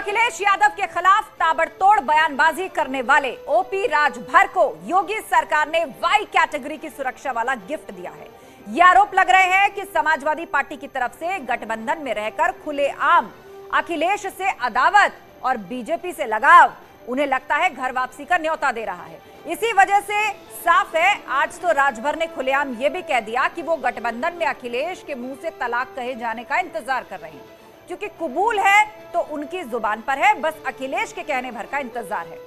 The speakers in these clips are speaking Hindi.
अखिलेश यादव के खिलाफ ताबड़तोड़ बयानबाजी करने वाले ओपी राजभर को योगी सरकार ने वाई कैटेगरी की सुरक्षा वाला गिफ्ट दिया है। ये आरोप लग रहे हैं कि समाजवादी पार्टी की तरफ से गठबंधन में रहकर खुलेआम अखिलेश से अदावत और बीजेपी से लगाव उन्हें लगता है घर वापसी का न्योता दे रहा है। इसी वजह से साफ है, आज तो राजभर ने खुलेआम यह भी कह दिया कि वो गठबंधन में अखिलेश के मुंह से तलाक कहे जाने का इंतजार कर रहे हैं, क्योंकि कबूल है तो उनकी जुबान पर है, बस अखिलेश के कहने भर का इंतजार है।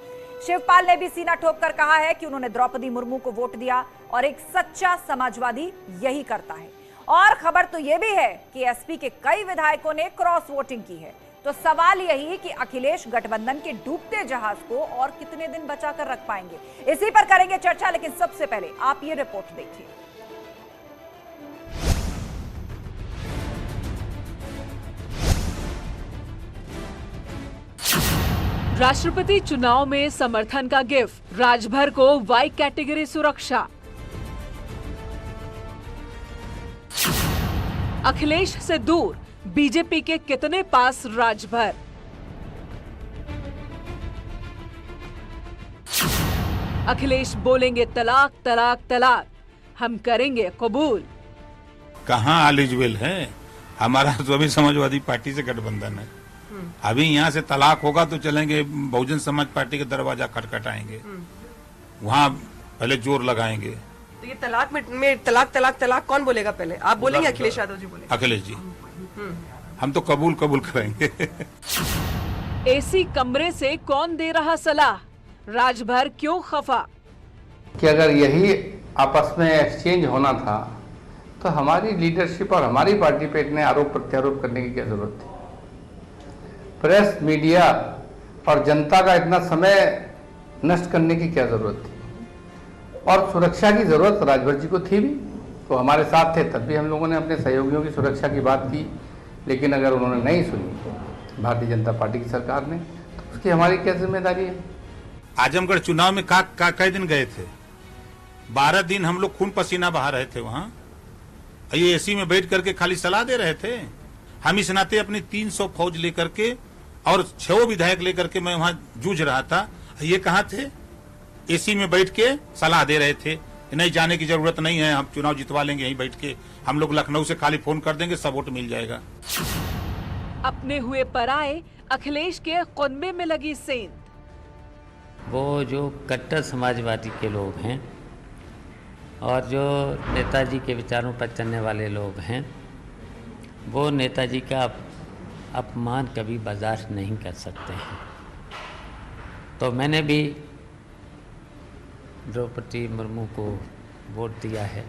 शिवपाल ने भी सीना ठोक कर कहा है कि उन्होंने द्रौपदी मुर्मू को वोट दिया और एक सच्चा समाजवादी यही करता है। और खबर तो यह भी है कि एसपी के कई विधायकों ने क्रॉस वोटिंग की है। तो सवाल यही कि अखिलेश गठबंधन के डूबते जहाज को और कितने दिन बचाकर रख पाएंगे, इसी पर करेंगे चर्चा। लेकिन सबसे पहले आप ये रिपोर्ट देखिए। राष्ट्रपति चुनाव में समर्थन का गिफ्ट, राजभर को वाई कैटेगरी सुरक्षा। अखिलेश से दूर बीजेपी के कितने पास राजभर। अखिलेश बोलेंगे तलाक तलाक तलाक, हम करेंगे कबूल। कहां एलिजिबल है? हमारा तो अभी समाजवादी पार्टी से गठबंधन है। अभी यहाँ से तलाक होगा तो चलेंगे बहुजन समाज पार्टी के दरवाजा खटखटाएंगे, वहाँ पहले जोर लगाएंगे। तो ये तलाक में तलाक तलाक तलाक कौन बोलेगा पहले? आप बोलेंगे? अखिलेश यादव जी बोलेंगे? अखिलेश जी। हम तो कबूल कबूल करेंगे। एसी कमरे से कौन दे रहा सलाह, राजभर क्यों खफा? कि अगर यही आपस में एक्सचेंज होना था तो हमारी लीडरशिप और हमारी पार्टी पे इतने आरोप प्रत्यारोप करने की क्या जरूरत थी? प्रेस, मीडिया और जनता का इतना समय नष्ट करने की क्या जरूरत थी? और सुरक्षा की जरूरत राजभर जी को थी भी, तो हमारे साथ थे, तब भी हम लोगों ने अपने सहयोगियों की सुरक्षा की बात की। लेकिन अगर उन्होंने नहीं सुनी भारतीय जनता पार्टी की सरकार ने, तो उसकी हमारी क्या जिम्मेदारी है? आजमगढ़ चुनाव में कई दिन गए थे? 12 दिन हम लोग खून पसीना बहा रहे थे वहाँ। ये एसी में बैठ करके खाली सलाह दे रहे थे। हम इस नाते अपनी 300 फौज लेकर के और 6 विधायक लेकर के मैं वहाँ जूझ रहा था। ये कहाँ थे? एसी में बैठ के सलाह दे रहे थे, नहीं जाने की जरूरत नहीं है, हम चुनाव जितवा लेंगे यहीं बैठ के, हम लोग लखनऊ से खाली फोन कर देंगे, सब वोट मिल जाएगा। अपने हुए पराए अखिलेश के कुनबे में लगी सेंध। वो जो कट्टर समाजवादी के लोग हैं और जो नेताजी के विचारों पर चलने वाले लोग हैं, वो नेताजी का अपमान कभी बर्दाश्त नहीं कर सकते हैं। तो मैंने भी द्रौपदी मुर्मू को वोट दिया है।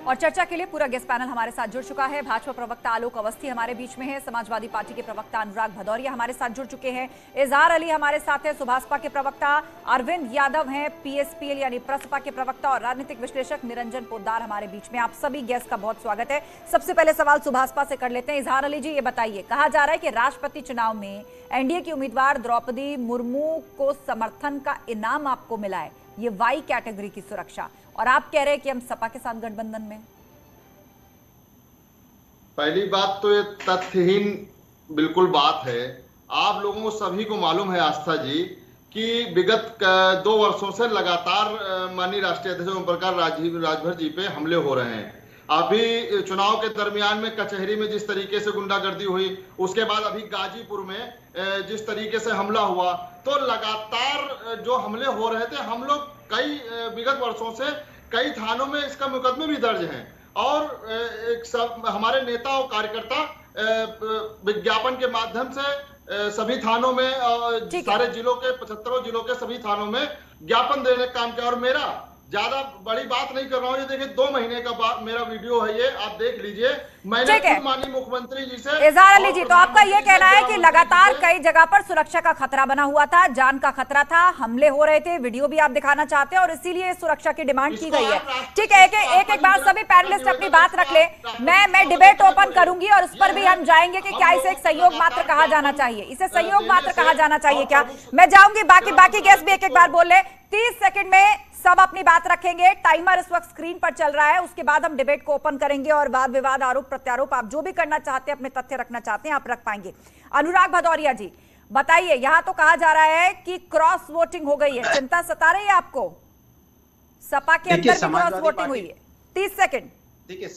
और चर्चा के लिए पूरा गेस्ट पैनल हमारे साथ जुड़ चुका है। भाजपा प्रवक्ता आलोक अवस्थी हमारे बीच में है, समाजवादी पार्टी के प्रवक्ता अनुराग भदौरिया हमारे साथ जुड़ चुके हैं, इजहार अली हमारे साथ है, सुभाषपा के प्रवक्ता अरविंद यादव हैं, पीएसपीएल यानी प्रसपा के प्रवक्ता और राजनीतिक विश्लेषक निरंजन पोद्दार हमारे बीच में। आप सभी गेस्ट का बहुत स्वागत है। सबसे पहले सवाल सुभाषपा से कर लेते हैं। इजहार अली जी, ये बताइए, कहा जा रहा है कि राष्ट्रपति चुनाव में एनडीए की उम्मीदवार द्रौपदी मुर्मू को समर्थन का इनाम आपको मिला है, ये वाई कैटेगरी की सुरक्षा, और आप कह रहे हैं कि हम सपा के साथ गठबंधन में। पहली बात तो ये तथ्यहीन बिल्कुल बात है। आप लोगों को सभी को मालूम है आस्था जी कि विगत 2 वर्षों से लगातार माननीय राष्ट्रीय अध्यक्ष ओम प्रकाश राजभर जी पे हमले हो रहे हैं। अभी चुनाव के दरमियान में कचहरी में जिस तरीके से गुंडागर्दी हुई, उसके बाद अभी गाजीपुर में जिस तरीके से हमला हुआ, तो लगातार जो हमले हो रहे थे, हम लोग कई विगत वर्षों से कई थानों में इसका मुकदमे भी दर्ज हैं और सब हमारे नेता और कार्यकर्ता विज्ञापन के माध्यम से सभी थानों में सारे जिलों के 75 जिलों के सभी थानों में ज्ञापन देने का काम किया। और मेरा ज्यादा बड़ी बात नहीं कर रहा हूँ। ये देखिए 2 महीने का मेरा वीडियो है, ये आप देख लीजिए। मैंने खुद माननीय मुख्यमंत्री जी से इजहार अली जी, तो आपका ये कहना है कि लगातार कई जगह पर सुरक्षा का खतरा बना हुआ था, जान का खतरा था, हमले हो रहे थे, वीडियो भी आप दिखाना चाहते हैं और इसीलिए सुरक्षा की डिमांड की गई है। ठीक है, एक बार सभी पैनलिस्ट अपनी बात रख ले, मैं डिबेट ओपन करूंगी और उस पर भी हम जाएंगे कि क्या इसे एक सहयोग मात्र कहा जाना चाहिए, इसे सहयोग मात्र कहा जाना चाहिए क्या। मैं जाऊंगी, बाकी गेस्ट भी एक बार बोल ले। 30 सेकंड में सब अपनी बात रखेंगे। टाइमर इस वक्त स्क्रीन पर चल रहा है, उसके बाद हम डिबेट को ओपन करेंगे और वाद विवाद, आरोप प्रत्यारोप, आप जो भी करना चाहते हैं, अपने तथ्य रखना चाहते हैं, आप रख पाएंगे। अनुराग भदौरिया जी बताइए, यहां तो कहा जा रहा है कि क्रॉस वोटिंग हो गई है, चिंता सता रही है आपको? सपा के अंदर भी क्रॉस वोटिंग हुई है। 30 सेकंड। देखिए,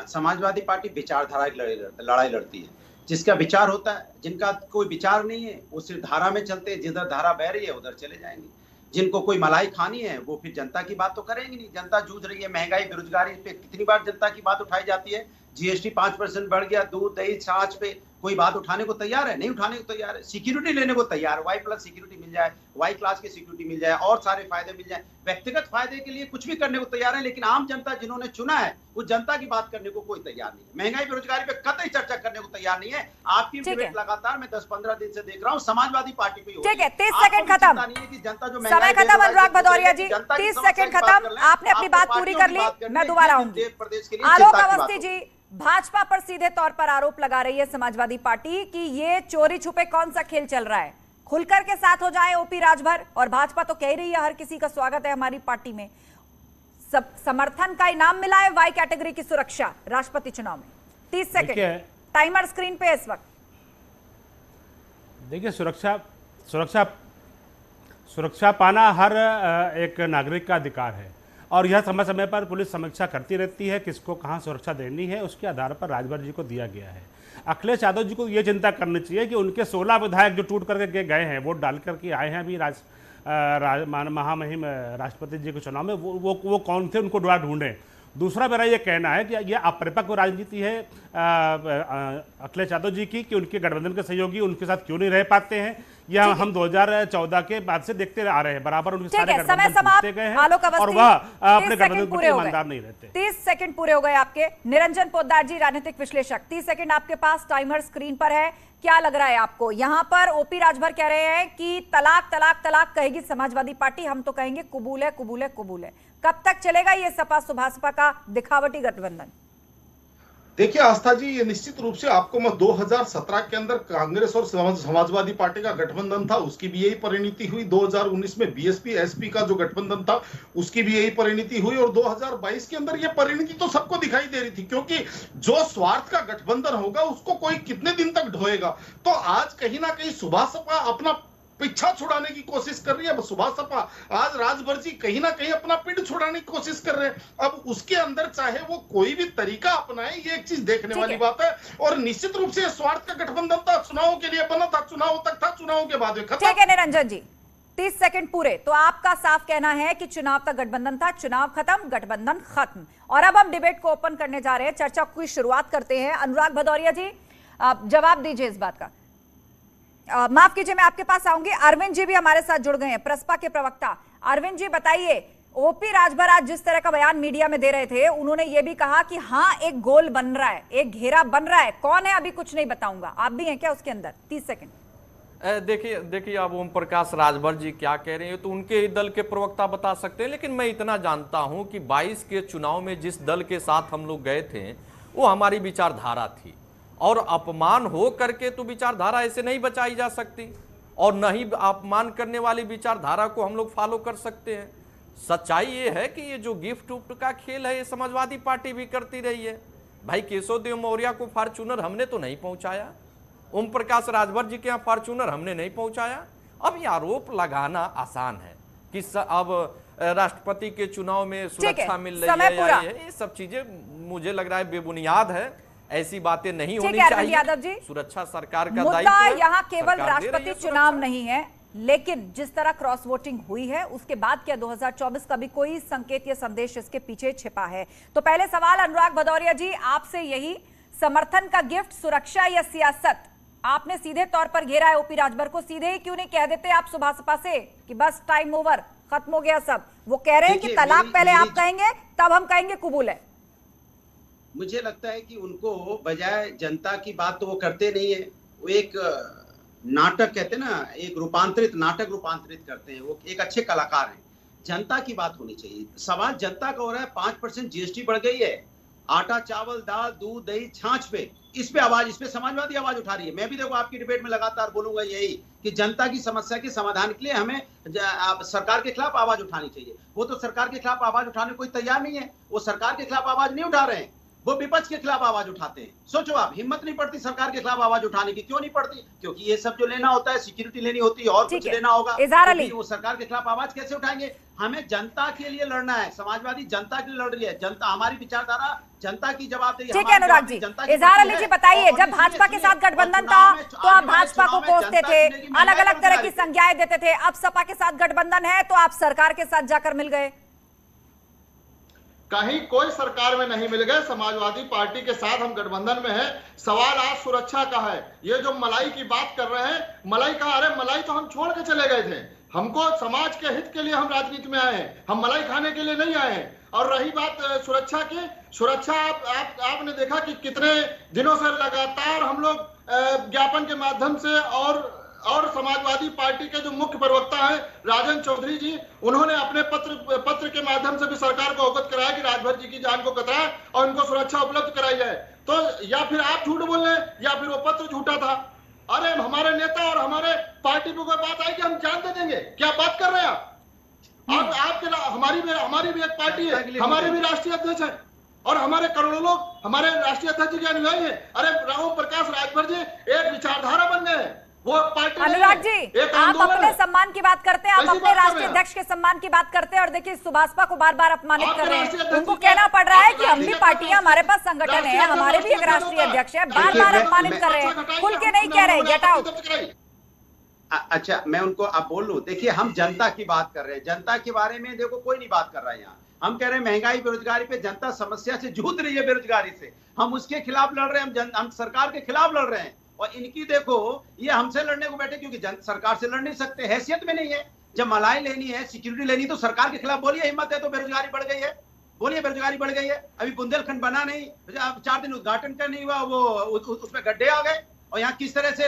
समाजवादी पार्टी विचारधारा की लड़ाई लड़ती है। जिसका विचार होता है, जिनका कोई विचार नहीं है वो सिर्फ धारा में चलते हैं, जिधर धारा बह रही है उधर चले जाएंगे। जिनको कोई मलाई खानी है वो फिर जनता की बात तो करेंगे नहीं। जनता जूझ रही है, महंगाई, बेरोजगारी, इस पे कितनी बार जनता की बात उठाई जाती है। जीएसटी 5% बढ़ गया, दूध, दही, छाछ पे कोई बात उठाने को तैयार है? नहीं उठाने को तैयार है। सिक्योरिटी लेने को तैयार है, Y+ सिक्योरिटी मिल जाए, Y क्लास की सिक्योरिटी मिल जाए और सारे फायदे मिल जाए। व्यक्तिगत फायदे के लिए कुछ भी करने को तैयार है, लेकिन आम जनता जिन्होंने चुना है वो जनता की बात करने को कोई तैयार नहीं है। महंगाई, बेरोजगारी पे कतई चर्चा करने को तैयार नहीं है। आपकी डिबेट लगातार मैं 10-15 दिन से देख रहा हूँ, समाजवादी पार्टी को। ठीक है, 30 सेकंड खत्म, समय खत्म। अनुराग भदौरिया जी 30 सेकंड खत्म, आपने अपनी बात पूरी कर ली, मैं दोबारा आऊंगी। आलोक अवस्थी जी, भाजपा पर सीधे तौर पर आरोप लगा रही है समाजवादी पार्टी कि ये चोरी छुपे कौन सा खेल चल रहा है, खुलकर के साथ हो जाए ओपी राजभर। और भाजपा तो कह रही है हर किसी का स्वागत है हमारी पार्टी में, सब समर्थन का इनाम मिला है वाई कैटेगरी की सुरक्षा राष्ट्रपति चुनाव में। 30 सेकंड, टाइमर स्क्रीन पे इस वक्त। देखिए, सुरक्षा पाना हर एक नागरिक का अधिकार है और यह समय समय पर पुलिस समीक्षा करती रहती है किसको कहां सुरक्षा देनी है, उसके आधार पर राजभर जी को दिया गया है। अखिलेश यादव जी को यह चिंता करनी चाहिए कि उनके 16 विधायक जो टूट करके गए हैं, वोट डाल करके आए हैं अभी महामहिम राष्ट्रपति जी के चुनाव में, वो कौन थे, उनको ढूंढें। दूसरा मेरा ये कहना है कि यह अपरिपक्व राजनीति है अखिलेश यादव जी की कि उनके गठबंधन के सहयोगी उनके साथ क्यों नहीं रह पाते हैं। यह हम 2014 के बाद से देखते आ रहे हैं, बराबर उनके सारे गठबंधन टूटते गए हैं और वह अपने गठबंधन को ईमानदार नहीं रहते। 30 सेकंड पूरे हो गए आपके। निरंजन पोद्दार जी, राजनीतिक विश्लेषक, 30 सेकंड आपके पास, टाइमर स्क्रीन पर है। क्या लग रहा है आपको? यहां पर ओपी राजभर कह रहे हैं कि तलाक तलाक तलाक कहेगी समाजवादी पार्टी, हम तो कहेंगे कबूल है कबूल है कबूल है। कब तक चलेगा ये सपा सुभासपा का दिखावटी गठबंधन? देखिए आस्था जी, ये निश्चित रूप से आपको मैं 2017 के अंदर कांग्रेस और समाजवादी पार्टी का गठबंधन था, उसकी भी यही परिणति हुई। 2019 में बीएसपी एसपी का जो गठबंधन था उसकी भी यही परिणति हुई और 2022 के अंदर ये परिणति तो सबको दिखाई दे रही थी, क्योंकि जो स्वार्थ का गठबंधन होगा उसको कोई कितने दिन तक ढोएगा। तो आज कहीं ना कहीं सुभासपा अपना पीछा छुड़ाने की कोशिश कर रही है। सुभासपा आज राजभर जी कहीं ना कहीं अपना पीठ छुड़ाने की कोशिश कर रहे हैं। अब उसके अंदर चाहे वो कोई भी तरीका अपनाए, ये एक चीज देखने वाली बात है। और निश्चित रूप से स्वार्थ का गठबंधन था, चुनाव के लिए बना था, चुनाव तक था, चुनाव के बाद खत्म। ठीक है निरंजन जी, 30 सेकंड पूरे। तो आपका साफ कहना है कि चुनाव तक गठबंधन था, चुनाव खत्म, गठबंधन खत्म। और अब हम डिबेट को ओपन करने जा रहे हैं, चर्चा की शुरुआत करते हैं। अनुराग भदौरिया जी, जवाब दीजिए इस बात का। माफ कीजिए, मैं आपके पास आऊंगी। अरविंद जी भी हमारे साथ जुड़ गए हैं, प्रसपा के प्रवक्ता। अरविंद जी बताइए, ओपी राजभर आज जिस तरह का बयान मीडिया में दे रहे थे, उन्होंने ये भी कहा कि हाँ एक गोल बन रहा है, एक घेरा बन रहा है, कौन है अभी कुछ नहीं बताऊंगा। आप भी हैं क्या उसके अंदर? 30 सेकंड। देखिए अब ओम प्रकाश राजभर जी क्या कह रहे हैं तो उनके दल के प्रवक्ता बता सकते हैं, लेकिन मैं इतना जानता हूं कि 22 के चुनाव में जिस दल के साथ हम लोग गए थे वो हमारी विचारधारा थी, और अपमान हो करके तो विचारधारा ऐसे नहीं बचाई जा सकती, और न ही अपमान करने वाली विचारधारा को हम लोग फॉलो कर सकते हैं। सच्चाई ये है कि ये जो गिफ्ट उफ्ट का खेल है ये समाजवादी पार्टी भी करती रही है। भाई केशव देव मौर्य को फॉर्च्यूनर हमने तो नहीं पहुंचाया, ओम प्रकाश राजभर जी के यहाँ फॉर्च्यूनर हमने नहीं पहुंचाया। अब ये आरोप लगाना आसान है कि अब राष्ट्रपति के चुनाव में सुरक्षा मिल रही है या ये सब चीजें मुझे लग रहा है बेबुनियाद है, ऐसी बातें नहीं होनी चाहिए। यादव जी, सुरक्षा सरकार का दायित्व है। यहाँ केवल राष्ट्रपति चुनाव नहीं है, लेकिन जिस तरह क्रॉस वोटिंग हुई है उसके बाद क्या 2024 का भी कोई संकेत या संदेश इसके पीछे छिपा है? तो पहले सवाल अनुराग भदौरिया जी आपसे यही, समर्थन का गिफ्ट सुरक्षा या सियासत, आपने सीधे तौर पर घेरा है ओपी राजभर को, सीधे ही क्यों नहीं कह देते आप सुबह सपा से कि बस टाइम ओवर, खत्म हो गया सब? वो कह रहे हैं कि तलाक पहले आप कहेंगे तब हम कहेंगे कबूल है। मुझे लगता है कि उनको बजाय जनता की बात तो वो करते नहीं है, वो एक नाटक कहते हैं ना, एक नाटक रूपांतरित करते हैं। वो एक अच्छे कलाकार हैं। जनता की बात होनी चाहिए। सवाल जनता का हो रहा है 5% जीएसटी बढ़ गई है, आटा चावल दाल दूध दही छाछ पे, इस पे समाजवादी आवाज उठा रही है। मैं भी देखो आपकी डिबेट में लगातार बोलूंगा यही कि जनता की समस्या के समाधान के लिए हमें सरकार के खिलाफ आवाज उठानी चाहिए। वो तो सरकार के खिलाफ आवाज उठाने को कोई तैयार नहीं है। वो सरकार के खिलाफ आवाज नहीं उठा रहे हैं, वो विपक्ष के खिलाफ आवाज उठाते हैं। सोचो आप, हिम्मत नहीं पड़ती सरकार के खिलाफ आवाज उठाने की। क्यों नहीं पड़ती? क्योंकि ये सब जो लेना होता है, सिक्योरिटी लेनी होती है और कुछ लेना होगा, तो वो सरकार के खिलाफ आवाज कैसे उठाएंगे? हमें जनता के लिए लड़ना है। समाजवादी जनता के लिए लड़ रही है। जनता, हमारी विचारधारा जनता की जवाबदेही। ठीक है अनुराग जी, इजहार अली जी बताइए, जब भाजपा के साथ गठबंधन था तो आप भाजपा को कोसते थे, अलग अलग तरह की संज्ञाएं देते थे। अब सपा के साथ गठबंधन है तो आप सरकार के साथ जाकर मिल गए। कहीं कोई सरकार में नहीं मिल गए। समाजवादी पार्टी के साथ हम गठबंधन में हैं। सवाल आज सुरक्षा का है। ये जो मलाई की बात कर रहे हैं, मलाई का, अरे मलाई तो हम छोड़ के चले गए थे। हमको समाज के हित के लिए हम राजनीति में आए हैं, हम मलाई खाने के लिए नहीं आए हैं। और रही बात सुरक्षा की, सुरक्षा आपने देखा कि कितने दिनों से लगातार हम लोग ज्ञापन के माध्यम से और समाजवादी पार्टी के जो मुख्य प्रवक्ता हैं राजन चौधरी जी, उन्होंने अपने पत्र के माध्यम से भी सरकार को अवगत कराया कि राजभर जी की जान को खतरा है और उनको सुरक्षा उपलब्ध कराई जाए। तो या फिर आप झूठ बोल रहे हैं या फिर वो पत्र झूठा था। अरे हमारे नेता और हमारे पार्टी पे कोई बात आई कि हम जान दे देंगे, क्या बात कर रहे हैं आप? आपके हमारी भी एक पार्टी है, हमारे भी राष्ट्रीय अध्यक्ष है और हमारे करोड़ों लोग हमारे राष्ट्रीय अध्यक्ष के अनुयायी हैं। अरे राम प्रकाश राजभर जी एक विचारधारा बन गए हैं। वो पार्टी अनुराग जी, आप अपने सम्मान की बात करते हैं, आप अपने राष्ट्रीय अध्यक्ष के सम्मान की बात करते हैं और देखिए सुभाषपा को बार बार अपमानित कर रहे हैं। उनको कहना पड़ रहा है कि हम भी पार्टी है, हमारे पास संगठन है, हमारे भी एक राष्ट्रीय अध्यक्ष है, बार बार अपमानित कर रहे हैं, खुल के नहीं कह रहे। Get out. अच्छा, मैं उनको अब बोल लूं। देखिए, हम जनता की बात कर रहे हैं। जनता के बारे में देखो कोई नहीं बात कर रहा है यहाँ। हम कह रहे हैं महंगाई बेरोजगारी पे जनता समस्या से जूझ रही है, बेरोजगारी से हम उसके खिलाफ लड़ रहे हैं। हम सरकार के खिलाफ लड़ रहे हैं और इनकी देखो ये हमसे लड़ने को बैठे क्योंकि सरकार से लड़ नहीं सकते, हैसियत में नहीं है। जब मलाई लेनी है, सिक्योरिटी लेनी तो सरकार के खिलाफ बोलिए, हिम्मत है तो। बेरोजगारी बढ़ गई है, बोलिए बेरोजगारी बढ़ गई है। अभी बुंदेलखंड बना नहीं, 4 दिन उद्घाटन का नहीं हुआ, वो उसमें गड्ढे आ गए। और यहाँ किस तरह से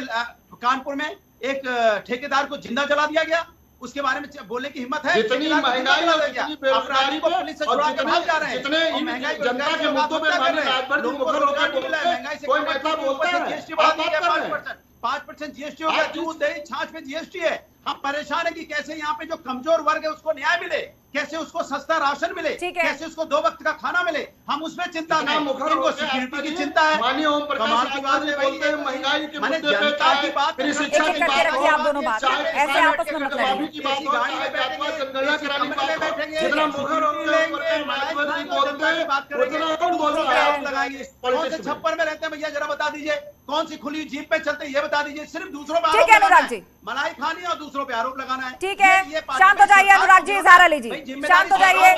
कानपुर में एक ठेकेदार को जिंदा जला दिया गया, उसके बारे में बोलने की हिम्मत है? जितनी महंगाई और जितनी बेरोजगारी को पुलिस से छुड़ा के भाग जा रहे हैं, जितने महंगाई जनता के मुद्दों पे महंगाई से कोई नेता बोलता है जीएसटी बढ़ा दिया 5% जीएसटी हो गया, दूध दही छाछ पे जीएसटी है। हम परेशान है कि कैसे यहाँ पे जो कमजोर वर्ग है उसको न्याय मिले, कैसे उसको सस्ता राशन मिले, कैसे उसको 2 वक्त का खाना मिले। हम उसमें चिंता नहीं, इनको सिक्योरिटी की चिंता है। माननीय ओम प्रकाश की बात बोलते हैं, महंगाई के मुद्दे पे जनता की बात, शिक्षा की बात, आप दोनों बात ऐसे आपस में मत गाड़ी में जनगणना कराने की बात बैठेंगे, जितना मुखर छप्पर में रहते हैं भैया, जरा बता दीजिए कौन सी खुली जीप पे चलते, ये बता दीजिए। सिर्फ दूसरों पे ठीक है अनुराग जी, मलाई खानी और दूसरों पे आरोप लगाना है। ठीक है, शांत हो जाइए अनुराग जी, इजहार अली जी शांत हो जाइए।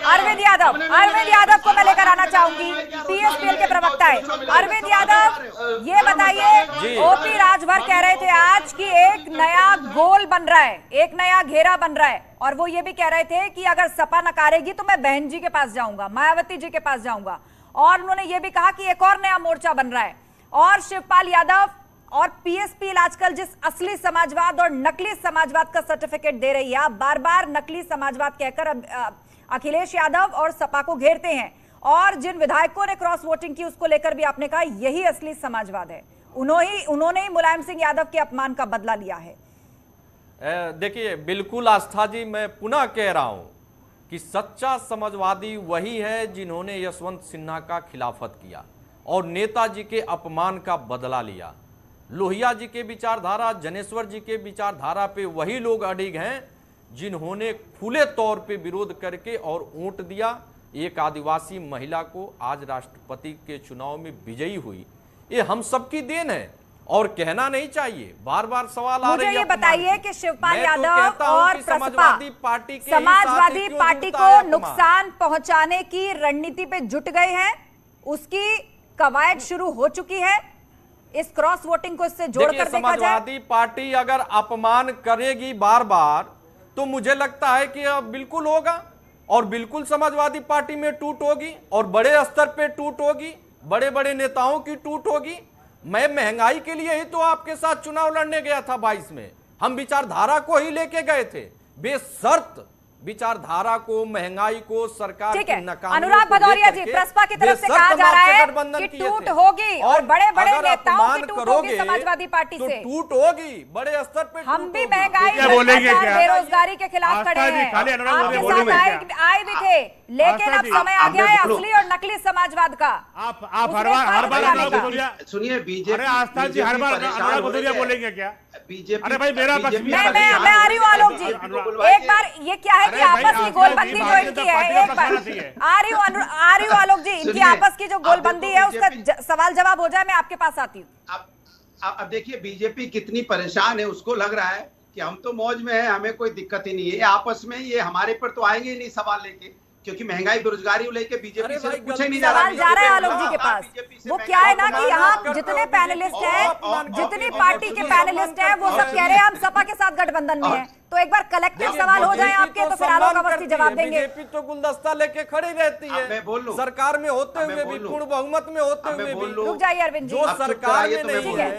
अरविंद यादव को मैं लेकर आना चाहूंगी, पीएसपीएल के प्रवक्ता है। अरविंद यादव, ये बताइए, ओपी राजभर कह रहे थे आज कि एक नया गोल बन रहा है, एक नया घेरा बन रहा है, और वो ये भी कह रहे थे कि अगर सपा नकारेगी तो मैं बहन जी के पास जाऊंगा, मायावती जी के पास जाऊंगा। और उन्होंने ये भी कहा कि एक और नया मोर्चा बन रहा है। और शिवपाल यादव और पीएसपीएल आजकल जिस असली समाजवाद और नकली समाजवाद का सर्टिफिकेट दे रही है, आप बार बार नकली समाजवाद कहकर अखिलेश यादव और सपा को घेरते हैं, और जिन विधायकों ने क्रॉस वोटिंग की उसको लेकर भी आपने कहा यही असली समाजवाद है। उन्होंने ही मुलायम सिंह यादव के अपमान का बदला लिया है। देखिए, बिल्कुल आस्था जी, मैं पुनः कह रहा हूं कि सच्चा समाजवादी वही है जिन्होंने यशवंत सिन्हा का खिलाफत किया और नेताजी के अपमान का बदला लिया। लोहिया जी के विचारधारा, जनेश्वर जी के विचारधारा पे वही लोग अडिग हैं जिन्होंने खुले तौर पे विरोध करके और वोट दिया। एक आदिवासी महिला को आज राष्ट्रपति के चुनाव में विजयी हुई, ये हम सबकी देन है और कहना नहीं चाहिए। बार बार सवाल आ रहे हैं। मुझे ये बताइए कि शिवपाल यादव और समाजवादी पार्टी को नुकसान पहुंचाने की रणनीति पे जुट गए हैं, उसकी कवायद शुरू हो चुकी है। इस क्रॉस वोटिंग को इससे जोड़कर देखिए, देखा जाए। समाजवादी पार्टी अगर अपमान करेगी बार बार तो मुझे लगता है कि अब बिल्कुल होगा, और बिल्कुल समाजवादी पार्टी में टूट होगी, और बड़े स्तर पे टूट होगी, बड़े बड़े नेताओं की टूट होगी। मैं महंगाई के लिए ही तो आपके साथ चुनाव लड़ने गया था 22 में। हम विचारधारा को ही लेके गए थे, बेशर्त विचारधारा को, महंगाई को, सरकार ठीक की है। नाकामियों अनुराग को भदौरिया लेकर जी, के प्रसपा की तरफ से बेशर्त कहा जा हम रहा आपसे है गठबंधन कि किए टूट थे। होगी और बड़े बड़े अगर नेताओं की अपमान टूट होगी करोगे समाजवादी पार्टी तो से। टूट होगी, बड़े स्तर पे हम टूट भी होगी। महंगाई, क्या बोलेंगे भ्रष्टाचार, क्या? बेरोजगारी के खिलाफ आस्था खड़े जी, हैं। खाली अनुराग आपके बोलेंगे साथ क्या? आए भी थे, लेकिन आस्था अब जी, समय आ गया है आप असली और नकली समाजवाद का। आप उसमें हर बार फर्क अनुराग बताने का। भदौरिया, सुनिए, बीजेपी, अरे आस्था जी हर बार अनुराग भदौरिया बोलेंगे क्या? बीजेपी, अरे भाई मेरा पक्ष भी मैं है। आ रही हूँ आलोक जी, एक बार ये क्या है कि अरे भाई, आपस की आस्था गोलबंदी जी, जो भारतीय इनकी जनता है, पार्टी का एक बार पक्ष है। आ रही हूँ आलोक जी, इनकी सुनिए, आपस की जो अब गोलबंदी देखो है उसका बीजेपी सवाल जवाब हो जाए, मैं आपके पास आती हूँ। अब देखिए बीजेपी कितनी परेशान है, उसको लग रहा है कि हम तो मौज में हैं, हमें कोई दिक्कत ही नहीं है। ये आपस में ये हमारे पर तो आएंगे ही नहीं सवाल लेके, क्योंकि महंगाई बेरोजगारी को लेके बीजेपी से पूछे नहीं जा रहा। सवाल जा रहा है आलोक जी के पास। वो क्या है ना कि यहाँ जितने पैनलिस्ट हैं, जितनी पार्टी के पैनलिस्ट हैं, वो सब कह रहे हैं हम सपा के साथ गठबंधन में हैं। तो एक बार कलेक्टिव सवाल हो जाए आपके, तो फिर आलोक अवस्थी जवाब देंगे। बीजेपी तो गुलदस्ता लेके खड़ी रहती है, मैं बोल लूं, सरकार में होते हुए भी, पूर्ण बहुमत में होते हुए भी। रुक जाइए अरविंद जी, जो सरकार में नहीं है,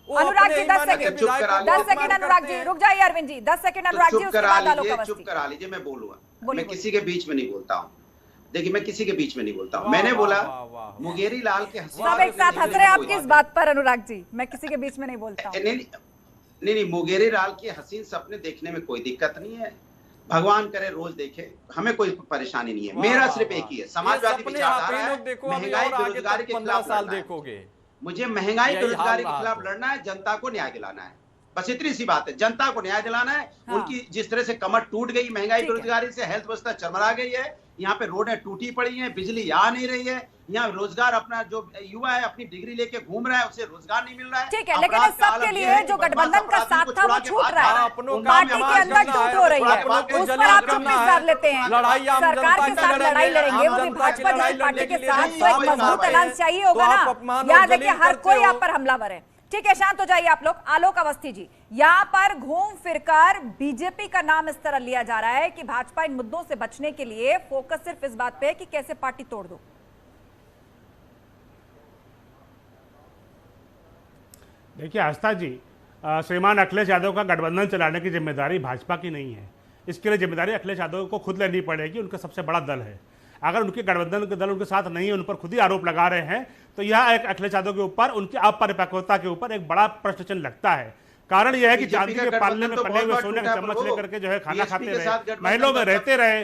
अनुराग जी 10 सेकंड, 10 सेकंड अनुराग जी, रुक जाइए अरविंद जी, 10 सेकंड अनुराग जी, उसके बाद आलोक अवस्थी। चुप करा लीजिए, मैं बोलूंगा। बोलिए, मैं किसी के बीच में नहीं बोलता हूँ। देखिए, मैं किसी के बीच में नहीं बोलता हूँ। मैंने बोला मुंगेरी लाल के सब एक साथ हंस रहे हैं आप किस बात पर अनुराग जी? मैं किसी के बीच में नहीं बोलता हूँ। नहीं, मुंगेरी लाल के हसीन सपने देखने में कोई दिक्कत नहीं है, भगवान करे रोज देखे, हमें कोई परेशानी नहीं है। मेरा सिर्फ एक ही है, समाजवादी विचारधारा है, महंगाई बेरोजगारी के खिलाफ देखोगे। मुझे महंगाई बेरोजगारी के खिलाफ लड़ना है, जनता को न्याय दिलाना है, बस इतनी सी बात है। जनता को न्याय दिलाना है। हाँ। उनकी जिस तरह से कमर टूट गई महंगाई बेरोजगारी से, हेल्थ व्यवस्था चरमरा गई है, यहाँ पे रोडें टूटी पड़ी हैं, बिजली आ नहीं रही है, यहाँ रोजगार, अपना जो युवा है अपनी डिग्री लेके घूम रहा है, उसे रोजगार नहीं मिल रहा है। ठीक है, लेकिन इस सब के लिए जो गठबंधन का साथ था वो छूट रहा है, पार्टी के अंदर टूट हो रही है, उस पर आप चुप्पी साध लेते हैं। सरकार के साथ लड़ाई लड़ेंगे, वो भी भाजपा जैसी पार्टी के साथ, तो एक मजबूत ऐलान चाहिए होगा ना। याद है कि हर कोई आप पर हमलावर है। ठीक है, शांत हो जाइए आप लोग। आलोक अवस्थी जी, यहाँ पर घूम फिरकर बीजेपी का नाम इस तरह लिया जा रहा है कि भाजपा इन मुद्दों से बचने के लिए फोकस सिर्फ इस बात पे है कि कैसे पार्टी तोड़ दो। देखिए आस्था जी, श्रीमान अखिलेश यादव का गठबंधन चलाने की जिम्मेदारी भाजपा की नहीं है। इसके लिए जिम्मेदारी अखिलेश यादव को खुद लेनी पड़ेगी, उनका सबसे बड़ा दल है। अगर उनके गठबंधन के दल उनके साथ नहीं है, उन पर खुद ही आरोप लगा रहे हैं, तो यह एक अखिलेश यादव के ऊपर, उनकी अपरिपक्वता के ऊपर एक बड़ा प्रश्न चिन्ह लगता है। कारण यह है कि चांदी के पालने में पले हुए सोने का चम्मच लेकर के जो है खाना खाते रहे, महलों में रहते रहे,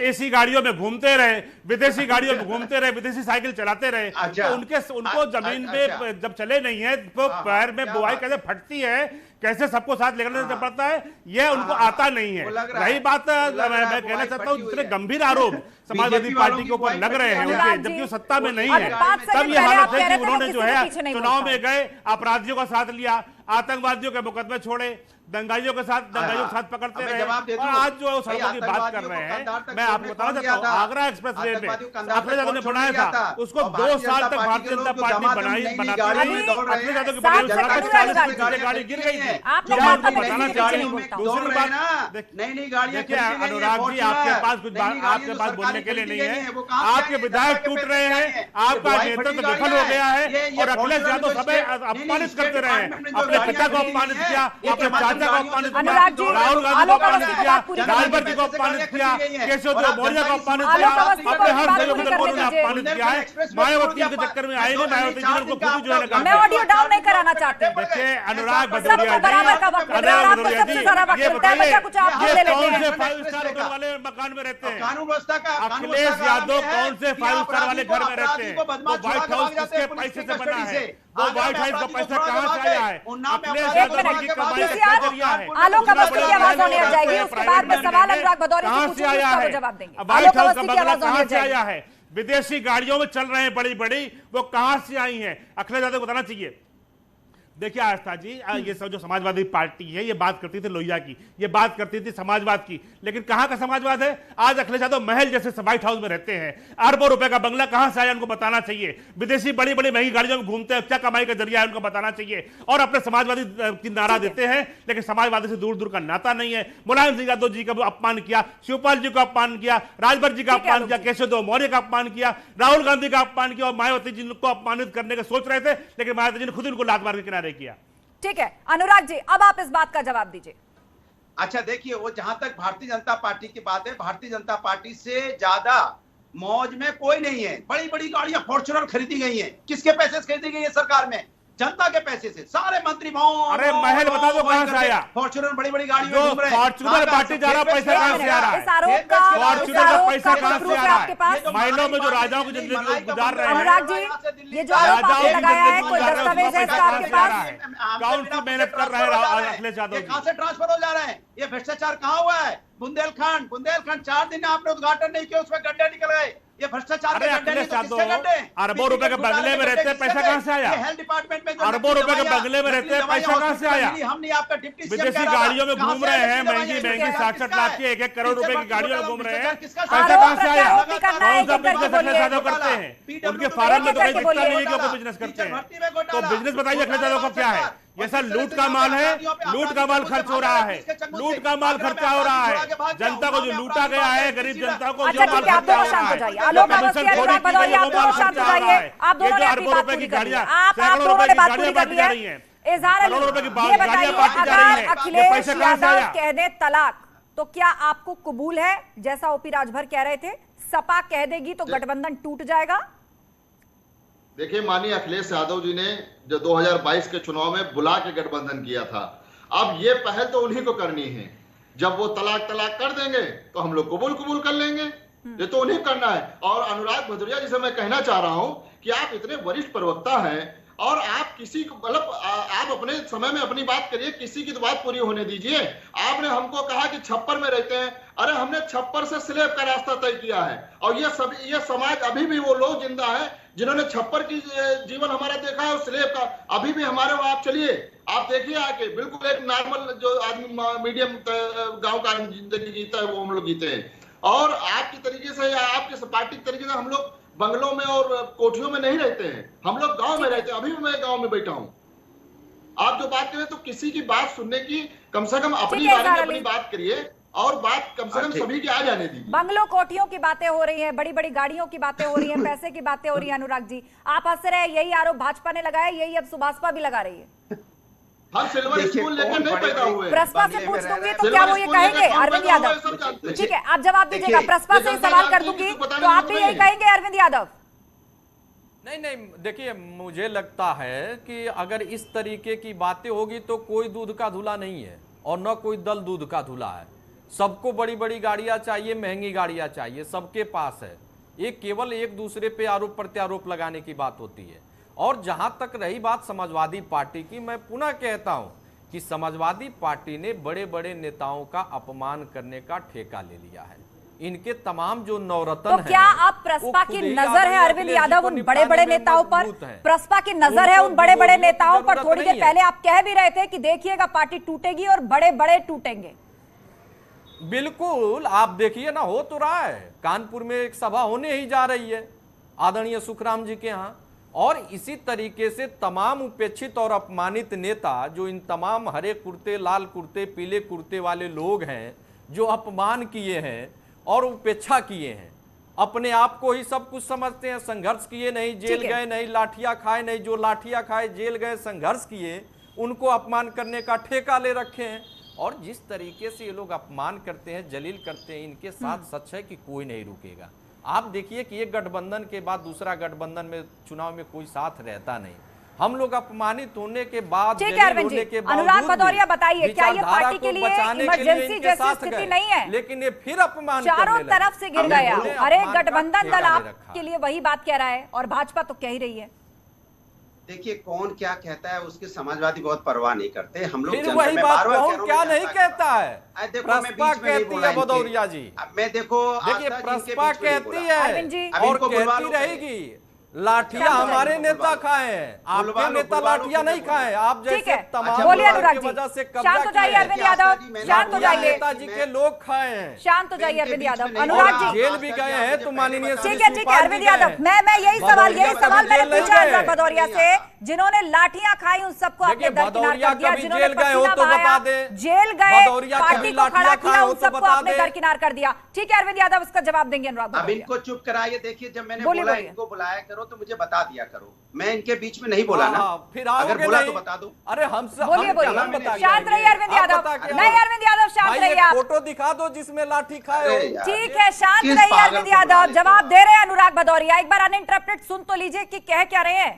एसी गाड़ियों में घूमते रहे, विदेशी गाड़ियों में घूमते रहे, विदेशी साइकिल चलाते रहे, तो उनको जमीन पे जब चले नहीं है तो पैर में बुआई कैसे फटती है, कैसे सबको साथ लेकर पड़ता है, यह उनको आता नहीं है। रही बात, मैं कहना चाहता हूँ जितने गंभीर आरोप समाजवादी पार्टी के ऊपर लग रहे हैं उनके, जबकि वो सत्ता में नहीं है, तब यह हालत है कि उन्होंने जो है चुनाव में गए, अपराधियों का साथ लिया, आतंकवादियों के मुकदमे छोड़े, दंगाइयों के साथ पकड़ते रहे, और आज जो सड़कों की बात कर रहे हैं, मैं आपको बताना चाहता हूँ, आगरा एक्सप्रेस वे में अखिलेश यादव ने बनाया था, उसको 2 साल तक भारतीय जनता पार्टी बनाती रही। अखिलेश यादव की बड़ी सड़क पर 40 फीट गाड़ी गिर गई थी। उनको बताना चाहिए। दूसरी बात देखिए अनुराग जी, आपके पास बोलने के लिए नहीं है, आपके विधायक टूट रहे हैं, आपका नेतृत्व विफल हो गया है, और अखिलेश यादव सब अपमानित करते रहे हैं, अपने पिता को अपमानित किया, अपने चाचा को अपमानित किया, राहुल गांधी को अपमानित किया, राजभर को अपमानित किया, केशव मौर्य को अपमानित किया, अपने हर सहयोगी दल को अपमानित किया है। मायावती के चक्कर में आए नहीं, मायावती जी को खुद जो है, मैं ऑडियो डाउन नहीं कराना चाहती। देखिए अनुराग भदौरिया जी, ये बताइए ये कौन से 5 स्टार होटल वाले मकान में रहते हैं? कानून व्यवस्था का अखिलेश यादव कौन से 5 स्टार वाले घर में रहते हैं? वो व्हाइट हाउस किसके पैसे से बना है? वो व्हाइट हाउस का पैसा कहाँ से आया है? अखिलेश यादव की कमाई का जरिया है। आलोक अवस्थी की आवाज होनी जाएगी, उसके बाद में सवाल अनुराग भदौरिया कहाँ से आया है? जवाब देंगे। व्हाइट हाउस का बंगला कहाँ से आया है? विदेशी गाड़ियों में चल रहे हैं बड़ी बड़ी, वो कहां से आई हैं? अखिलेश यादव को बताना चाहिए। देखिए आस्था जी, ये सब जो समाजवादी पार्टी है ये बात करती थी लोहिया की, ये बात करती थी समाजवाद की, लेकिन कहां का समाजवाद है? आज अखिलेश यादव महल जैसे व्हाइट हाउस में रहते हैं, अरबों रुपए का बंगला कहां से आया उनको बताना चाहिए, विदेशी बड़ी बड़ी महंगी गाड़ियों में घूमते हैं, क्या कमाई का जरिया है उनको बताना चाहिए, और अपने समाजवादी की नारा देते हैं, लेकिन समाजवादी से दूर दूर का नाता नहीं है। मुलायम सिंह यादव जी का अपमान किया, शिवपाल जी का अपमान किया, राजभर जी का अपमान किया, केशव देव मौर्य का अपमान किया, राहुल गांधी का अपमान किया, और मायावती जी को अपमानित करने का सोच रहे थे, लेकिन मायावती जी ने खुद उनको लात मार के किनारे किया। ठीक है अनुराग जी, अब आप इस बात का जवाब दीजिए। अच्छा देखिए, वो जहां तक भारतीय जनता पार्टी की बात है, भारतीय जनता पार्टी से ज्यादा मौज में कोई नहीं है। बड़ी बड़ी गाड़ियां फॉर्च्यूनर खरीदी गई हैं, किसके पैसे से खरीदी गई है? सरकार में जनता के पैसे से। सारे मंत्री अरे महल बता दो कहां से आया? फॉर्च्यूनर बड़ी बड़ी गाड़ियों में घूम रहे हैं। फॉर्च्यूनर पार्टी जा रहा, पैसा कहां से आ रहा है? फॉर्च्यूनर का पैसा कहां से आ रहा है? महलों में जो राजाओं की जिंदगी गुजार रहे हैं, अनुराग जी ये जो आरोप आपने लगाया है, कोई दस्तावेज है इसका आपके पास? कौन सी मेहनत कर रहे हैं अखिलेश यादव? कहां से ट्रांसफर हो जा रहे हैं? ये भ्रष्टाचार कहां हुआ है? बुंदेलखंड 4 दिन आपने उद्घाटन नहीं किया, उसमें गड्ढे निकल गए। ये भ्रष्टाचार के गड्ढे नहीं तो किसके गड्ढे? अरबों रुपए के बंगले में रहते हैं, पैसा कहां से आया? हेल्थ डिपार्टमेंट में अरबों रुपए के बंगले में रहते हैं, पैसा कहां से आया? हम नहीं, आपका डिप्टी सीएम विदेशी गाड़ियों में घूम रहे हैं, महंगी महंगी 60 लाख की 1-1 करोड़ रुपए की गाड़ियों में घूम रहे हैं, पैसा कहां से आया? कौन सा बिजनेस अखिलेश यादव करते हैं? उनके फार्म में तो कहीं दिखता नहीं है कि वो बिजनेस करते हैं। तो बिजनेस बताइए अखिलेश यादव को क्या है? ये सब लूट का माल है, लूट का माल खर्च हो रहा है, लूट का माल खर्चा हो रहा है, जनता को जो लूटा गया है, गरीब जनता को जो माल खर्चा हो रहा है, आप दोनों ने अपनी बात पूरी कर ली है। आप दोनों ने बात पूरी कर ली है। इजहार अली, ये बताइए, अगर अखिलेश यादव कह दे तलाक तो क्या आपको कबूल है? जैसा ओपी राजभर कह रहे थे, सपा कह देगी तो गठबंधन टूट जाएगा? देखिए, माननीय अखिलेश यादव जी ने जो 2022 के चुनाव में बुला के गठबंधन किया था, अब ये पहल तो उन्हीं को करनी है। जब वो तलाक कर देंगे तो हम लोग कबूल कर लेंगे, ये तो उन्हें करना है। और अनुराग भदौरिया जी से मैं कहना चाह रहा हूं कि आप इतने वरिष्ठ प्रवक्ता हैं और आप किसी को मतलब आप अपने समय में अपनी बात करिए, किसी की तो बात पूरी होने दीजिए। आपने हमको कहा कि छप्पर में रहते हैं, अरे हमने छप्पर से स्लेब का रास्ता तय किया है, और ये समाज अभी भी वो लोग जिंदा है जिन्होंने छप्पर की जीवन हमारा देखा है और स्लेब का अभी भी हमारे वहां। आप चलिए, आप देखिए आके, बिल्कुल एक नॉर्मल जो आदमी मीडियम गांव का जिंदगी जीता है वो हम लोग जीते हैं। और आपकी तरीके से या आपके पार्टी के तरीके से हम लोग बंगलों में और कोठियों में नहीं रहते हैं, हम लोग गांव में रहते हैं। अभी भी मैं गांव में बैठा हूं। आप जो बात करें तो किसी की बात सुनने की कम से कम अपनी बारे में अपनी बात करिए, और बात कम से कम सभी की आ जाने दीजिए। बंगलों कोठियों की बातें हो रही हैं, बड़ी बड़ी गाड़ियों की बातें हो रही हैं, पैसे की बातें हो रही हैं। अनुराग जी आप हंस रहे हैं, यही आरोप भाजपा ने लगाया, यही अब सुभाषपा भी लगा रही है। हम सिल्वर स्पून लेकर नहीं पैदा हुए। प्रसपा से पूछ दूंगी तो क्या वो ये कहेंगे अरविंद यादव? ठीक है, आप जवाब दीजिएगा। प्रसपा से सवाल कर दूंगी तो आप भी यही कहेंगे अरविंद यादव? नहीं, देखिए मुझे लगता है कि अगर इस तरीके की बातें होगी तो कोई दूध का धुला नहीं है और न कोई दल दूध का धुला है। सबको बड़ी बड़ी गाड़ियां चाहिए, महंगी गाड़ियां चाहिए, सबके पास है। ये केवल एक दूसरे पे आरोप प्रत्यारोप लगाने की बात होती है। और जहां तक रही बात समाजवादी पार्टी की, मैं पुनः कहता हूं कि समाजवादी पार्टी ने बड़े बड़े नेताओं का अपमान करने का ठेका ले लिया है। इनके तमाम जो नवरत्न तो क्या अब प्रसपा की नजर है अरविंद यादव उन बड़े बड़े नेताओं पर? प्रसपा की नजर है उन बड़े बड़े नेताओं पर? थोड़ी देर पहले आप कह भी रहे थे कि देखिएगा पार्टी टूटेगी और बड़े बड़े टूटेंगे। बिल्कुल, आप देखिए ना, हो तो रहा है। कानपुर में एक सभा होने ही जा रही है आदरणीय सुखराम जी के यहाँ, और इसी तरीके से तमाम उपेक्षित और अपमानित नेता, जो इन तमाम हरे कुर्ते, लाल कुर्ते, पीले कुर्ते वाले लोग हैं, जो अपमान किए हैं और उपेक्षा किए हैं, अपने आप को ही सब कुछ समझते हैं, संघर्ष किए नहीं, जेल गए नहीं, लाठियां खाए नहीं, जो लाठियां खाए जेल गए, संघर्ष किए, उनको अपमान करने का ठेका ले रखे हैं। और जिस तरीके से ये लोग अपमान करते हैं, जलील करते हैं, इनके साथ सच है कि कोई नहीं रुकेगा। आप देखिए कि एक गठबंधन के बाद दूसरा गठबंधन में चुनाव में कोई साथ रहता नहीं। हम लोग अपमानित होने के बाद, अनुराग भदौरिया बताइए, क्या ये पार्टी के लिए इमरजेंसी जैसी स्थिति नहीं है? लेकिन ये फिर अपमान चारों तरफ से गिर गया। अरे गठबंधन दल आपके लिए वही बात कह रहा है और भाजपा तो कह ही रही है। देखिए, कौन क्या कहता है उसकी समाजवादी बहुत परवाह नहीं करते। हम लोग वही बात क्या नहीं कहता है। प्रसपा कहती है भदौरिया जी, मैं देखिए प्रसपा कहती है और कहती रहेगी। लाठियां हमारे नेता खाए हैं, आपके नेता लाठियां नहीं खाए। आप जैसे तमाम बोलिए अनुराग जी, वजह से शांत हो जाइए अरविंद यादव, शांत हो जाइए, नेताजी के लोग खाए हैं। शांत हो जाइए अरविंद यादव। अनुराग जी जेल भी गए हैं तो माननीय ठीक है अरविंद यादव, मैं यही सवाल मैंने पूछा अनुराग भदौरिया से, जिन्होंने लाठियां खाई उन सबको आपने दरकिनार कर दिया, जिन्होंने पसीना बहाया, जेल गए, पार्टी को खड़ा किया, उन सबको आपने दरकिनार कर दिया। ठीक है अरविंद यादव, उसका जवाब देंगे अनुराग अब भदौरिया। इनको चुप कराइए। देखिए जब मैंने बोला इनको बुलाया करो तो मुझे बता दिया करो, मैं इनके बीच में नहीं बोला ना, फिर अगर बोला तो बता दो। अरे हमसे बोलिए शांत रहिए अरविंद यादव, नहीं अरविंद यादव शांत रहिए आप, फोटो दिखा दो जिसमें लाठी खाए हो। ठीक है शांत रहिए अरविंद यादव, जवाब दे रहे हैं अनुराग भदौरिया। एक बार अनइंटरप्टेड सुन तो लीजिए कि कह क्या रहे हैं।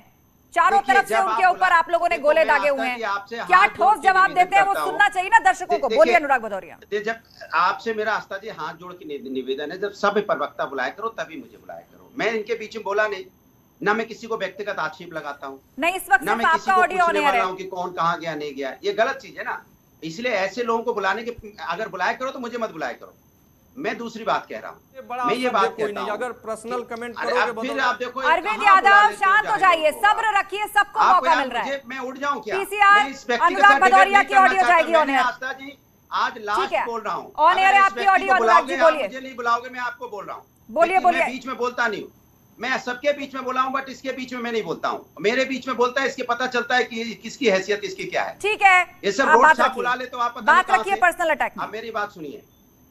चारों तरफ से उनके ऊपर आप लोगों ने गोले दागे हुए हैं, क्या ठोस जवाब देते हैं वो सुनना चाहिए ना दर्शकों को। बोलिए अनुराग भदौरिया। जब आपसे मेरा आस्था जी हाथ जोड़ के निवेदन है, जब सब प्रवक्ता बुलाया करो तभी मुझे बुलाया करो। मैं इनके बीच में बोला नहीं, ना मैं किसी को व्यक्तिगत आक्षेप लगाता हूँ, नहीं इस वक्त ना मैं किसी को ऑडियो पूछने वाला हूँ कि कौन कहाँ गया नहीं गया, ये गलत चीज है ना। इसलिए ऐसे लोगों को बुलाने के, अगर बुलाया करो तो मुझे मत बुलाया करो। मैं दूसरी बात कह रहा हूँ, मैं ये बात कहता हूँ, अगर पर्सनल कमेंट करोगे फिर आप देखो। अरविंद यादव शांत हो जाइए, सब्र रखिए, सबको मौका मिल रहा है। मैं उठ जाऊं क्या? पीसीआर अनुराग भदौरिया की ऑडियो जाएगी ऑन एयर। आस्था जी आज लास्ट बोल रहा हूँ, ऑन एयर है आपकी ऑडियो। अनुराग जी बोलिए। मुझे नहीं बुलाओगे, मैं आपको बोल रहा हूँ। बोलिए बोलिए। बीच में बोलता नहीं हूँ, मैं सबके बीच में बोला हूँ, बट इसके बीच में मैं नहीं बोलता हूँ। मेरे बीच में बोलता है, इसके पता चलता है कि किसकी हैसियत इसकी क्या है। ठीक है, ये सब रोड साहब बुला ले तो आप बात रखिए पर्सनल अटैक। आप मेरी बात सुनिए।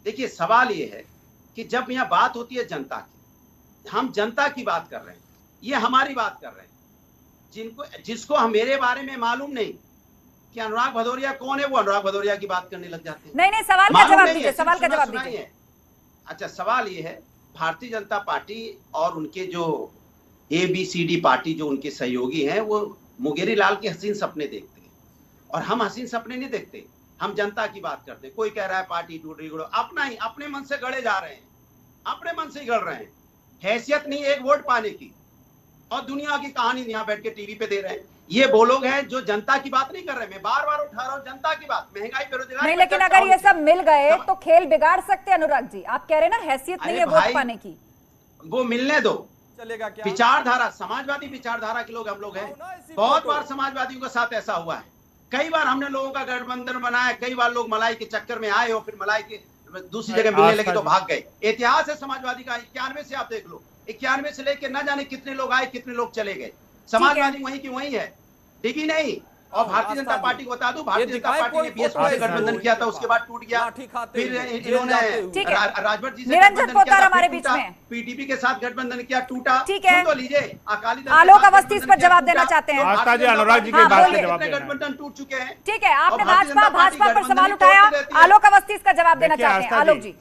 देखिए सवाल ये है कि जब यहाँ बात होती है जनता की, हम जनता की बात कर रहे हैं, ये हमारी बात कर रहे हैं। जिसको हम मेरे बारे में मालूम नहीं कि अनुराग भदौरिया कौन है, वो अनुराग भदौरिया की बात करने लग जाते हैं। नहीं सवाल का जवाब दीजिए, सवाल का जवाब दीजिए। अच्छा सवाल ये है, भारतीय जनता पार्टी और उनके जो ABCD पार्टी जो उनके सहयोगी हैं, वो मुंगेरी लाल के हसीन सपने देखते हैं, और हम हसीन सपने नहीं देखते, हम जनता की बात करते हैं। कोई कह रहा है पार्टी टूट रही, अपना ही अपने मन से गढ़े जा रहे हैं, अपने मन से ही गढ़ रहे हैं। हैसियत नहीं एक वोट पाने की, और दुनिया की कहानी यहाँ बैठ के टीवी पे दे रहे हैं। ये वो लोग हैं जो जनता की बात नहीं कर रहे। मैं बार बार उठा रहा हूँ जनता की बात, महंगाई बेरोजगारी। नहीं लेकिन अगर ये सब मिल गए तो खेल बिगाड़ सकते हैं अनुराग जी। आप कह रहे हैं ना हैसियत नहीं है वोट पाने की, वो मिलने दो। चलेगा क्या? विचारधारा, समाजवादी विचारधारा के लोग हम लोग हैं। बहुत बार समाजवादियों के साथ ऐसा हुआ है, कई बार हमने लोगों का गठबंधन बनाया, कई बार लोग मलाई के चक्कर में आए हो, फिर मलाई के दूसरी जगह मिलने लगे तो भाग गए। इतिहास है समाजवादी का, 91 से आप देख लो, 91 से लेकर न जाने कितने लोग आए, कितने लोग चले गए। समाजवादी वहीं की वहीं है, ठीक ही नहीं। और भारतीय जनता पार्टी को बता दूं, भारतीय जनता पार्टी ने BSP से गठबंधन किया था, उसके बाद टूट गया। फिर इन्होंने राजभर जी से निरंजन पोद्दार हमारे बीच में, PDP के साथ गठबंधन किया, टूटा। ठीक है, तो लीजिए अकाली दल, आलोक अवस्थी इस पर जवाब देना चाहते हैं। आस्था जी अनुराग जी की बात का जवाब देना। गठबंधन टूट चुके हैं। ठीक है, आपने भाजपा पर सवाल उठाया, आलोक अवस्थी इसका जवाब देना चाहते हैं। आलोक जी।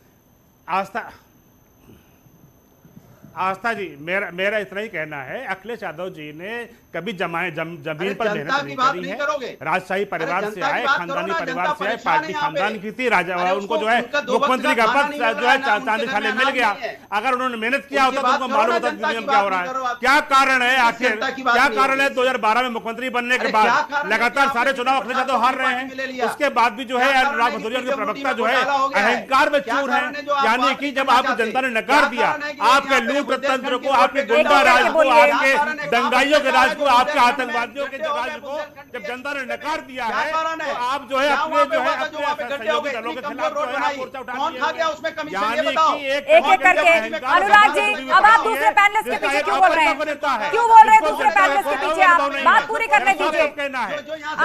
आस्था जी मेरा इतना ही कहना है, अखिलेश यादव जी ने कभी जमीन पर मेहनत नहीं करी है। राजशाही परिवार से आए, खानदानी परिवार से आए, पार्टी खानदान की थी, राजा उनको जो है मुख्यमंत्री का पद जो है चांदी खाने मिल गया। अगर उन्होंने मेहनत किया होता तो उनको मालूम होता दुनिया में क्या हो रहा है। क्या कारण है आखिर, क्या कारण है 2012 में मुख्यमंत्री बनने के बाद लगातार सारे चुनाव अखिलेश यादव हार रहे हैं, उसके बाद भी जो है अनुराग भदौरिया के प्रवक्ता जो है अहंकार में चूर है। यानी कि जब आपको जनता ने नकार दिया, आपके लूट तंत्र को, आपके गुंडा राज को, आपके दंगाइयों के राज को, आपके आतंकवादियों के राज को जब जनता ने नकार दिया है, तो आप जो है अपने जो है अपने सहयोगी दलों के खिलाफ जो है मोर्चा उठा दिए। एक करके अनुराग जी, अब आप दूसरे पैनलिस्ट के पीछे क्यों बोल रहे हैं? क्यों बोल रहे हैं दूसरे पैनलिस्ट के पीछे? आप बात पूरी करने दीजिए।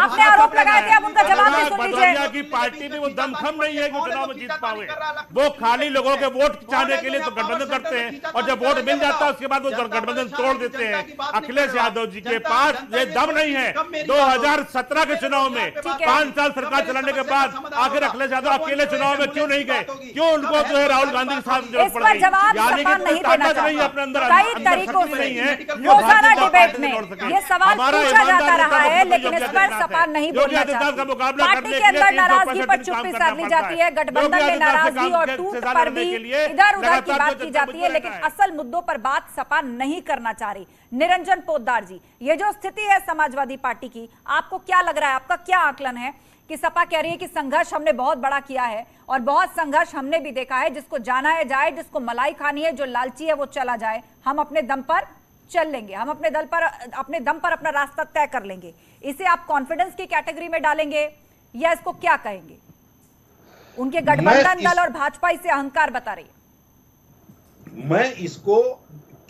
आपने आरोप लगाए थे, अब उनका जवाब भी सुन लीजिए। की पार्टी में वो दमखम नहीं है कि चुनाव में जीत पावे। वो खाली लोगों के वोट चाहने के लिए तो गठबंधन करते हैं, और जब वोट मिल जाता है उसके बाद वो गठबंधन तोड़ देते हैं। अखिलेश यादव जी के पास ये दम नहीं है। 2017 के चुनाव में 5 साल सरकार चलाने के बाद आखिर अखिलेश यादव अकेले चुनाव में क्यों नहीं गए? क्यों उनको जो है राहुल गांधी के साथ जरूरत पड़ गई? यानी कि ताकत नहीं है अपने अंदर, कई तरीकों से रोजाना डिबेट में ये सवाल पूछा जाता रहा है, लेकिन इस पर सपा नहीं बोलना चाहती। पार्टी के अंदर नाराजगी पर चुप्पी साध ली जाती है, गठबंधन में नाराजगी और टूट पर भी इधर उधर की बात की जाती है, लेकिन असल मुद्दों पर बात सपा नहीं करना चाह रही। निरंजन पोद्दार जी, ये जो स्थिति है समाजवादी पार्टी की, आपको क्या लग रहा है, आपका क्या आकलन है कि सपा कह रही है कि संघर्ष हमने बहुत बड़ा किया है और बहुत संघर्ष हमने भी देखा है, जिसको जाना है जाए, जिसको मलाई खानी है, जो लालची है वो चला जाए, हम अपने दम पर चल लेंगे, हम अपने दम पर अपना रास्ता तय कर लेंगे, इसे आप कॉन्फिडेंस की कैटेगरी में डालेंगे या इसको क्या कहेंगे? उनके गठबंधन दल और भाजपा इसे अहंकार बता रही है। मैं इसको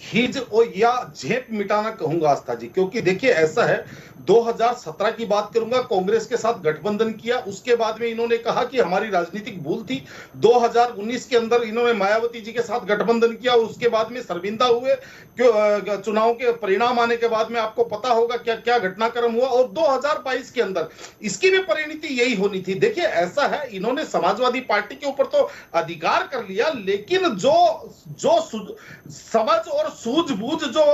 खींच और या झेप मिटाना कहूंगा आस्था जी, क्योंकि देखिए ऐसा है, 2017 की बात करूंगा, कांग्रेस के साथ गठबंधन किया, उसके बाद में इन्होंने कहा कि हमारी राजनीतिक भूल थी। 2019 के अंदर इन्होंने मायावती जी के साथ गठबंधन किया, उसके बाद में शर्मिंदा हुए। चुनाव के परिणाम आने के बाद में आपको पता होगा क्या क्या घटनाक्रम हुआ, और 2022 के अंदर इसकी भी परिणति यही होनी थी। देखिए ऐसा है, इन्होंने समाजवादी पार्टी के ऊपर तो अधिकार कर लिया, लेकिन जो समझ और सूझबूझ जो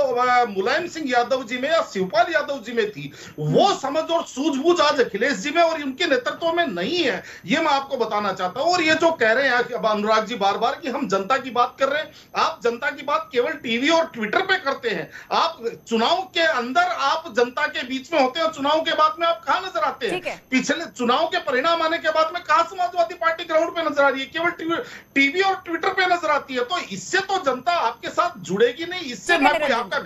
मुलायम सिंह यादव जी में या शिवपाल यादव जी में थी, वो समझ और सूझबूझ आज अखिलेश जी में और उनके नेतृत्व में नहीं है, ये मैं आपको बताना चाहता हूं। और ये जो कह रहे हैं अनुराग जी बार बार कि हम जनता की बात कर रहे हैं, आप जनता की बात केवल टीवी और ट्विटर पे करते हैं। आप चुनाव के अंदर आप जनता के बीच में होते हैं, चुनाव के बाद में आप कहां नजर आते हैं? पिछले चुनाव के परिणाम आने के बाद में कहां समाजवादी पार्टी ग्राउंड पे नजर आ रही है? केवल टीवी और ट्विटर पे नजर आती है। तो इससे तो जनता आपके साथ जुड़ेगी नहीं, इससे ना कोई आपका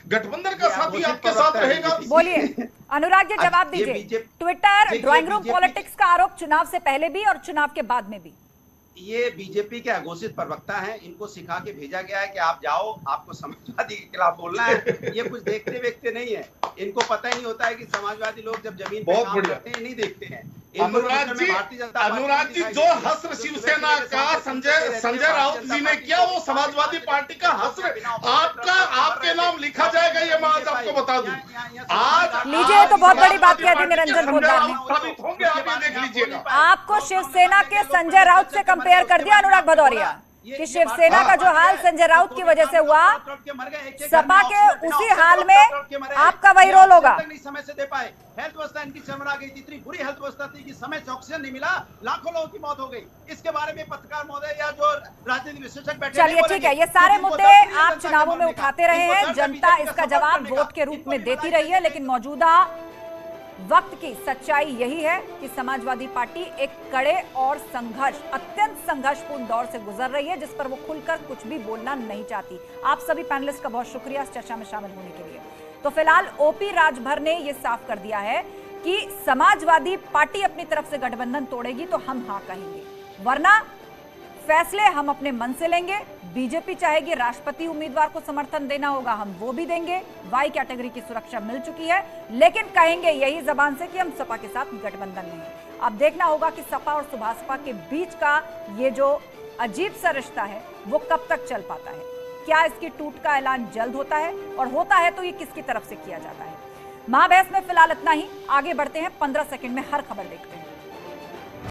गठबंधन का साथी आपके साथ रहेगा। बोलिए अनुराग जी, जवाब दीजिए। ट्विटर ड्राइंग रूम पॉलिटिक्स का आरोप चुनाव से पहले भी और चुनाव के बाद में भी। ये बीजेपी के अघोषित प्रवक्ता हैं, इनको सिखा के भेजा गया है कि आप जाओ, आपको समाजवादी के खिलाफ बोलना है। ये कुछ देखते वेखते नहीं है, इनको पता ही नहीं होता है कि समाजवादी लोग जब जमीन पे काम करते हैं नहीं देखते हैं। अनुराग जी जो हस्र शिवसेना का संजय राउत जी ने किया, वो समाजवादी पार्टी का हस्र आपके नाम लिखा जाएगा, ये मैं आज आपको बता दूं। आज लीजिए, तो बहुत बड़ी बात कह दी निरंजन पोद्दार ने। होंगे, आप ये देख लीजिएगा। आपको शिवसेना के संजय राउत से कंपेयर कर दिया अनुराग भदौरिया कि शिवसेना का जो हाल संजय राउत की वजह से हुआ, सपा के उसी हाल में आपका वही रोल होगा। समय से दे पाए, हेल्थ व्यवस्था इनकी चरमरा गई थी, इतनी बुरी हेल्थ व्यवस्था थी कि समय से ऑक्सीजन नहीं मिला, लाखों लोगों की मौत हो गई। इसके बारे में पत्रकार महोदय या जो राजनीतिक विशेषज्ञ बैठे, चलिए ठीक है, ये सारे मुद्दे आप चुनावों में उठाते रहे हैं, जनता इसका जवाब वोट के रूप में देती रही है, लेकिन मौजूदा वक्त की सच्चाई यही है कि समाजवादी पार्टी एक कड़े और अत्यंत संघर्षपूर्ण दौर से गुजर रही है, जिस पर वो खुलकर कुछ भी बोलना नहीं चाहती। आप सभी पैनलिस्ट का बहुत शुक्रिया इस चर्चा में शामिल होने के लिए। तो फिलहाल ओपी राजभर ने यह साफ कर दिया है कि समाजवादी पार्टी अपनी तरफ से गठबंधन तोड़ेगी तो हम हाँ कहेंगे, वरना फैसले हम अपने मन से लेंगे। बीजेपी चाहेगी राष्ट्रपति उम्मीदवार को समर्थन देना होगा, हम वो भी देंगे। वाई कैटेगरी की सुरक्षा मिल चुकी है, लेकिन कहेंगे यही जबान से कि हम सपा के साथ गठबंधन में हैं। अब देखना होगा कि सपा और सुभाषपा के बीच का ये जो अजीब सा रिश्ता है वो कब तक चल पाता है। क्या इसकी टूट का ऐलान जल्द होता है, और होता है तो ये किसकी तरफ से किया जाता है? महाबहस में फिलहाल इतना ही। आगे बढ़ते हैं, 15 सेकंड में हर खबर देखते हैं।